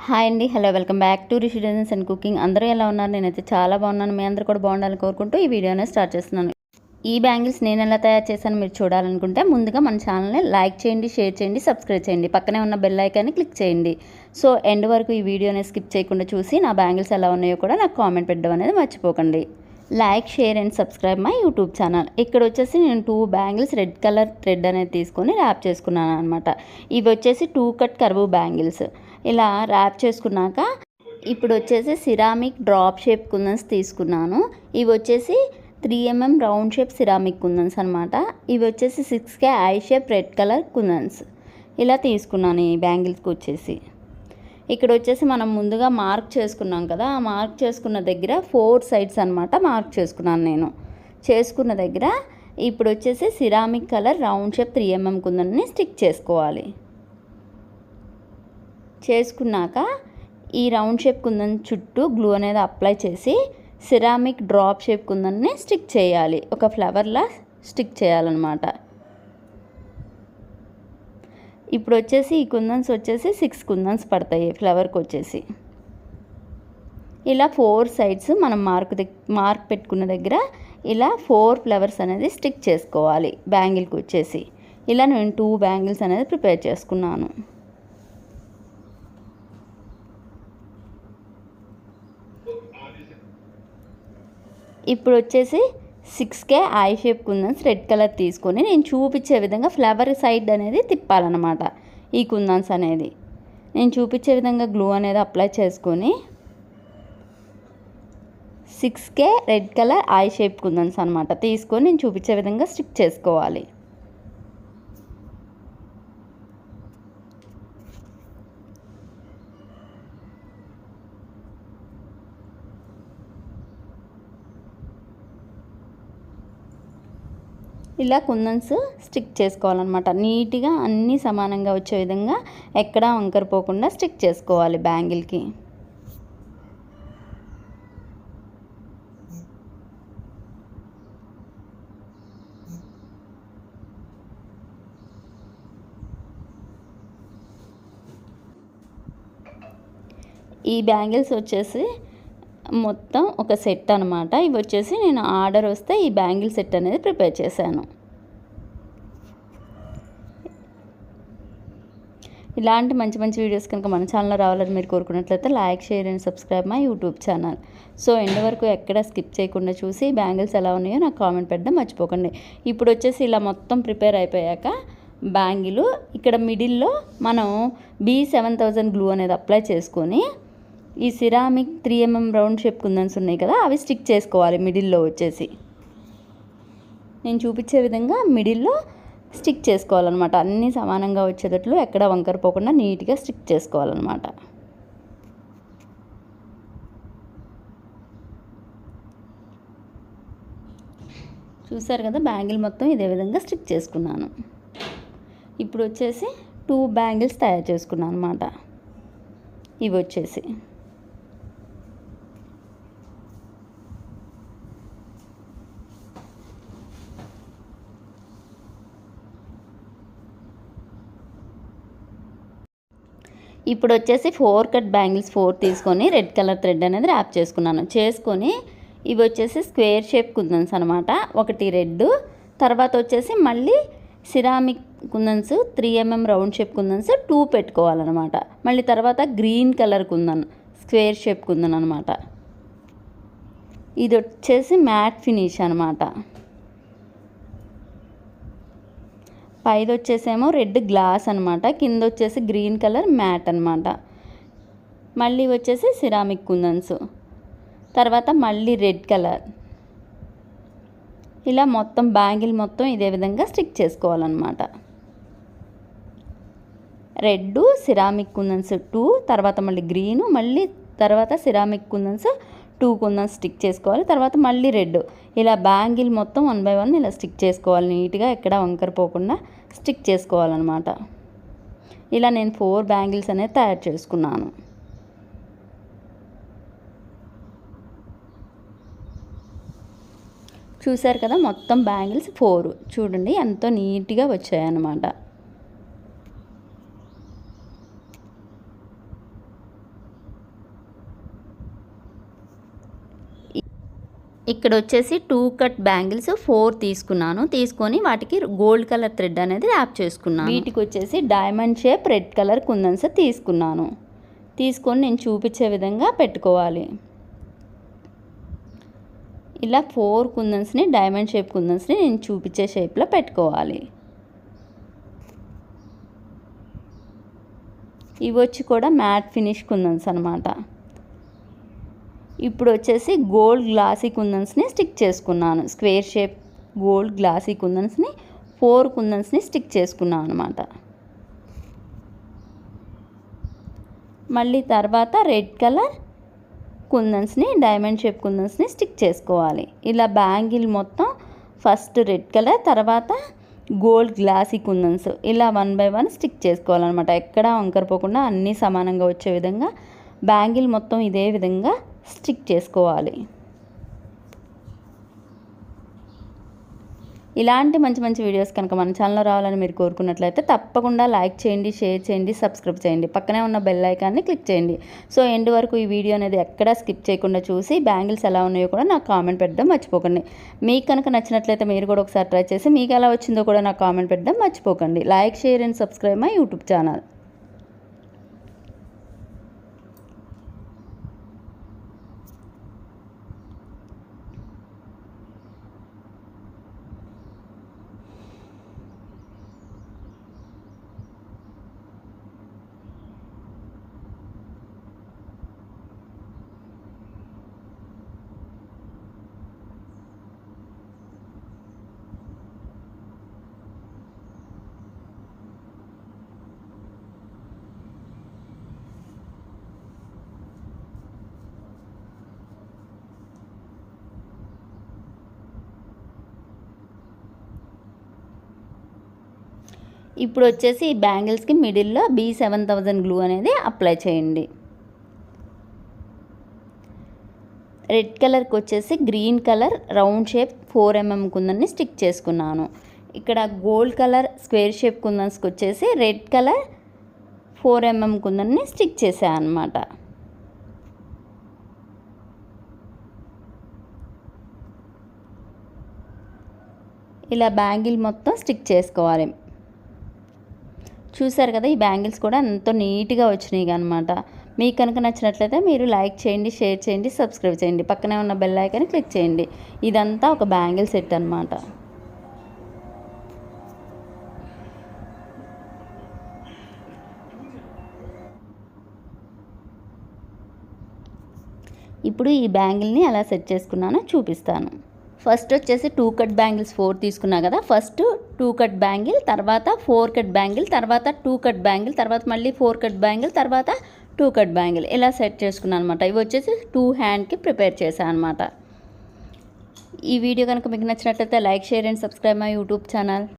Hi అండి. Hello, welcome back to Rishi designs and cooking. అందరూ ఎలా ఉన్నారు? నేనైతే చాలా బాగున్నాను. మీ అందరూ కూడా బాగుండాలని కోరుకుంటూ ఈ వీడియోనే స్టార్ట్ చేస్తున్నాను. ఈ బ్యాంగిల్స్ నేను ఎలా తయారు చేశాను మీరు చూడాలనుకుంటే ముందుగా మన ఛానల్ని లైక్ చేయండి, షేర్ చేయండి, సబ్స్క్రైబ్ చేయండి. పక్కనే ఉన్న బెల్ ఐకాన్ని క్లిక్ చేయండి. సో ఎండ్ వరకు ఈ వీడియోని స్కిప్ చేయకుండా చూసి నా బ్యాంగిల్స్ ఎలా ఉన్నాయో కూడా నాకు కామెంట్ పెట్టడం అనేది మర్చిపోకండి. Like, share and subscribe my YouTube channel. ఇక్కడ వచ్చేసి నేను 2 బ్యాంగిల్స్ రెడ్ కలర్ థ్రెడ్ అనేది తీసుకొని ర్యాప్ చేసుకున్నాను అనమాట. ఇవి వచ్చేసి 2 కట్ కర్వ్ బ్యాంగిల్స్. ఇలా ర్యాప్ చేసుకున్నాక ఇప్పుడు వచ్చేసి సిరామిక్ డ్రాప్ షేప్ కుందన్స్ తీసుకున్నాను. ఇవి వచ్చేసి 3mm రౌండ్ షేప్ సిరామిక్ కుందన్స్ అనమాట. ఇవి వచ్చేసి 6K eye shape red colour kundans. ఇలా తీసుకున్నాను ఈ బ్యాంగిల్స్కి వచ్చేసి. ఇక్కడ వచ్చేసి మనం ముందుగా మార్క్ చేసుకున్నాం కదా, ఆ మార్క్ చేసుకున్న దగ్గర 4 సైడ్స్ అనమాట మార్క్ చేసుకున్నాను నేను. చేసుకున్న దగ్గర ఇప్పుడు వచ్చేసి ceramic colour round shape 3mm కుందన్ని స్టిక్ చేసుకోవాలి. చేసుకున్నాక ఈ రౌండ్ షేప్ కుందన్ చుట్టూ గ్లూ అనేది అప్లై చేసి సిరామిక్ డ్రాప్ షేప్ కుందన్ని స్టిక్ చేయాలి. ఒక ఫ్లవర్లా స్టిక్ చేయాలన్నమాట. ఇప్పుడు వచ్చేసి ఈ కుందన్స్ వచ్చేసి 6 కుందన్స్ పడతాయి ఫ్లవర్కి వచ్చేసి. ఇలా 4 సైడ్స్ మనం మార్క్ పెట్టుకున్న దగ్గర ఇలా 4 ఫ్లవర్స్ అనేది స్టిక్ చేసుకోవాలి బ్యాంగిల్కి వచ్చేసి. ఇలా నేను 2 బ్యాంగిల్స్ అనేది ప్రిపేర్ చేసుకున్నాను. ఇప్పుడు వచ్చేసి 6K ఐ షేప్ కుందన్స్ రెడ్ కలర్ తీసుకొని నేను చూపించే విధంగా ఫ్లవర్ సైడ్ అనేది తిప్పాలన్నమాట. ఈ కుందన్స్ అనేది నేను చూపించే విధంగా గ్లూ అనేది అప్లై చేసుకొని 6K red colour eye shape kundans అనమాట తీసుకొని నేను చూపించే విధంగా స్టిక్ చేసుకోవాలి. ఇలా కుందన్స్ స్టిక్ చేసుకోవాలన్నమాట. నీట్గా అన్నీ సమానంగా వచ్చే విధంగా ఎక్కడా వంకరపోకుండా స్టిక్ చేసుకోవాలి బ్యాంగిల్కి. ఈ బ్యాంగిల్స్ వచ్చేసి మొత్తం ఒక సెట్ అనమాట. ఇవి వచ్చేసి నేను ఆర్డర్ వస్తే ఈ బ్యాంగిల్ సెట్ అనేది ప్రిపేర్ చేశాను. ఇలాంటి మంచి మంచి వీడియోస్ కనుక మన ఛానల్లో రావాలని మీరు కోరుకున్నట్లయితే like, share and subscribe my YouTube channel. So end వరకు ఎక్కడ స్కిప్ చేయకుండా చూసి బ్యాంగిల్స్ ఎలా ఉన్నాయో నాకు కామెంట్ పెట్టడం మర్చిపోకండి. ఇప్పుడు వచ్చేసి ఇలా మొత్తం ప్రిపేర్ అయిపోయాక బ్యాంగిల్ ఇక్కడ మిడిల్లో మనం B7000 గ్లూ అనేది అప్లై చేసుకొని ఈ సిరామిక్ 3mm రౌండ్ షేప్ కుందన్స్ ఉన్నాయి కదా, అవి స్టిక్ చేసుకోవాలి మిడిల్లో వచ్చేసి. నేను చూపించే విధంగా మిడిల్లో స్టిక్ చేసుకోవాలన్నమాట. అన్నీ సమానంగా వచ్చేటట్లు ఎక్కడ వంకరపోకుండా నీట్గా స్టిక్ చేసుకోవాలన్నమాట. చూసారు కదా, బ్యాంగిల్ మొత్తం ఇదే విధంగా స్టిక్ చేసుకున్నాను. ఇప్పుడు వచ్చేసి 2 బ్యాంగిల్స్ తయారు చేసుకున్నాను అనమాట. ఇవి వచ్చేసి ఇప్పుడు వచ్చేసి 4 కట్ బ్యాంగిల్స్ 4 తీసుకొని రెడ్ కలర్ థ్రెడ్ అనేది ర్యాప్ చేసుకున్నాను. చేసుకొని ఇవి వచ్చేసి స్క్వేర్ షేప్ కుందన్స్ అనమాట. ఒకటి రెడ్, తర్వాత వచ్చేసి మళ్ళీ సిరామిక్ కుందన్స్ 3mm రౌండ్ షేప్ కుందన్స్ 2 పెట్టుకోవాలన్నమాట. మళ్ళీ తర్వాత green colour kundan square shape kundan అనమాట. ఇది వచ్చేసి మ్యాట్ ఫినిష్ అనమాట. పైది వచ్చేసేమో రెడ్ గ్లాస్ అనమాట, కింద వచ్చేసి గ్రీన్ కలర్ మ్యాట్ అనమాట. మళ్ళీ వచ్చేసి సిరామిక్ కుందన్స్, తర్వాత మళ్ళీ రెడ్ కలర్. ఇలా మొత్తం బ్యాంగిల్ మొత్తం ఇదే విధంగా స్టిక్ చేసుకోవాలన్నమాట. రెడ్ సిరామిక్ కుందన్స్ 2, తర్వాత మళ్ళీ గ్రీను, మళ్ళీ తర్వాత సిరామిక్ కుందన్స్ 2 కుందన్స్ స్టిక్ చేసుకోవాలి. తర్వాత మళ్ళీ రెడ్. ఇలా బ్యాంగిల్ మొత్తం 1 by 1 ఇలా స్టిక్ చేసుకోవాలి. నీట్గా ఎక్కడ వంకరపోకుండా స్టిక్ చేసుకోవాలన్నమాట. ఇలా నేను 4 బ్యాంగిల్స్ అనేది తయారు చేసుకున్నాను. చూసారు కదా, మొత్తం బ్యాంగిల్స్ 4 చూడండి ఎంతో నీట్గా వచ్చాయన్నమాట. ఇక్కడ వచ్చేసి 2 కట్ బ్యాంగిల్స్ 4 తీసుకున్నాను. తీసుకొని వాటికి గోల్డ్ కలర్ థ్రెడ్ అనేది ర్యాప్ చేసుకున్నాను. వీటికి వచ్చేసి డైమండ్ షేప్ రెడ్ కలర్ కుందన్స్ తీసుకున్నాను. తీసుకొని నేను చూపించే విధంగా పెట్టుకోవాలి. ఇలా 4 కుందన్స్ని డైమండ్ షేప్ కుందన్స్ని నేను చూపించే షేప్లో పెట్టుకోవాలి. ఇవి వచ్చి కూడా మ్యాట్ ఫినిష్ కుందన్స్ అనమాట. ఇప్పుడు వచ్చేసి గోల్డ్ గ్లాసీ కుందన్స్ని స్టిక్ చేసుకున్నాను. స్క్వేర్ షేప్ గోల్డ్ గ్లాసీ కుందన్స్ని 4 కుందన్స్ని స్టిక్ చేసుకున్నాను అనమాట. మళ్ళీ తర్వాత రెడ్ కలర్ కుందన్స్ని డైమండ్ షేప్ కుందన్స్ని స్టిక్ చేసుకోవాలి. ఇలా బ్యాంగిల్ మొత్తం ఫస్ట్ రెడ్ కలర్, తర్వాత గోల్డ్ గ్లాసీ కుందన్స్ ఇలా 1 బై 1 స్టిక్ చేసుకోవాలన్నమాట. ఎక్కడా వంకరపోకుండా అన్నీ సమానంగా వచ్చే విధంగా బ్యాంగిల్ మొత్తం ఇదే విధంగా స్టిక్ చేసుకోవాలి. ఇలాంటి మంచి మంచి వీడియోస్ కనుక మన ఛానల్లో రావాలని మీరు కోరుకున్నట్లయితే తప్పకుండా లైక్ చేయండి, షేర్ చేయండి, సబ్స్క్రైబ్ చేయండి. పక్కనే ఉన్న బెల్ ఐకాన్ని క్లిక్ చేయండి. సో ఎండ్ వరకు ఈ వీడియో అనేది ఎక్కడా స్కిప్ చేయకుండా చూసి బ్యాంగిల్స్ ఎలా ఉన్నాయో కూడా నాకు కామెంట్ పెట్టడం మర్చిపోకండి. మీకు కనుక నచ్చినట్లయితే మీరు కూడా ఒకసారి ట్రై చేసి మీకు ఎలా వచ్చిందో కూడా నాకు కామెంట్ పెట్టడం మర్చిపోకండి. Like, share and subscribe my YouTube channel. ఇప్పుడు వచ్చేసి ఈ బ్యాంగిల్స్కి మిడిల్లో B7000 గ్లూ అనేది అప్లై చేయండి. రెడ్ కలర్కి వచ్చేసి green colour round shape 4 mm కుందన్ని స్టిక్ చేసుకున్నాను. ఇక్కడ గోల్డ్ కలర్ స్క్వేర్ షేప్ కుందన్స్కి వచ్చేసి రెడ్ కలర్ 4 mm కుందన్ని స్టిక్ చేశాను అన్నమాట. ఇలా బ్యాంగిల్ మొత్తం స్టిక్ చేసుకోవాలి. చూసారు కదా, ఈ బ్యాంగిల్స్ కూడా ఎంతో నీట్గా వచ్చినాయి అనమాట. మీకు కనుక నచ్చినట్లయితే మీరు లైక్ చేయండి, షేర్ చేయండి, సబ్స్క్రైబ్ చేయండి. పక్కనే ఉన్న బెల్ ఐకాన్ని క్లిక్ చేయండి. ఇదంతా ఒక బ్యాంగిల్ సెట్ అనమాట. ఇప్పుడు ఈ బ్యాంగిల్ని ఎలా సెట్ చేసుకున్నానో చూపిస్తాను. ఫస్ట్ వచ్చేసి 2 కట్ బ్యాంగిల్స్ 4 తీసుకున్నా కదా. ఫస్ట్ 2 కట్ బ్యాంగిల్, తర్వాత 4 కట్ బ్యాంగిల్, తర్వాత 2 కట్ బ్యాంగిల్, తర్వాత మళ్ళీ 4 కట్ బ్యాంగిల్, తర్వాత 2 కట్ బ్యాంగిల్ ఇలా సెట్ చేసుకున్నాను అనమాట. ఇవి వచ్చేసి 2 హ్యాండ్కి ప్రిపేర్ చేశాను అనమాట. ఈ వీడియో కనుక మీకు నచ్చినట్లయితే like, share and subscribe my YouTube channel.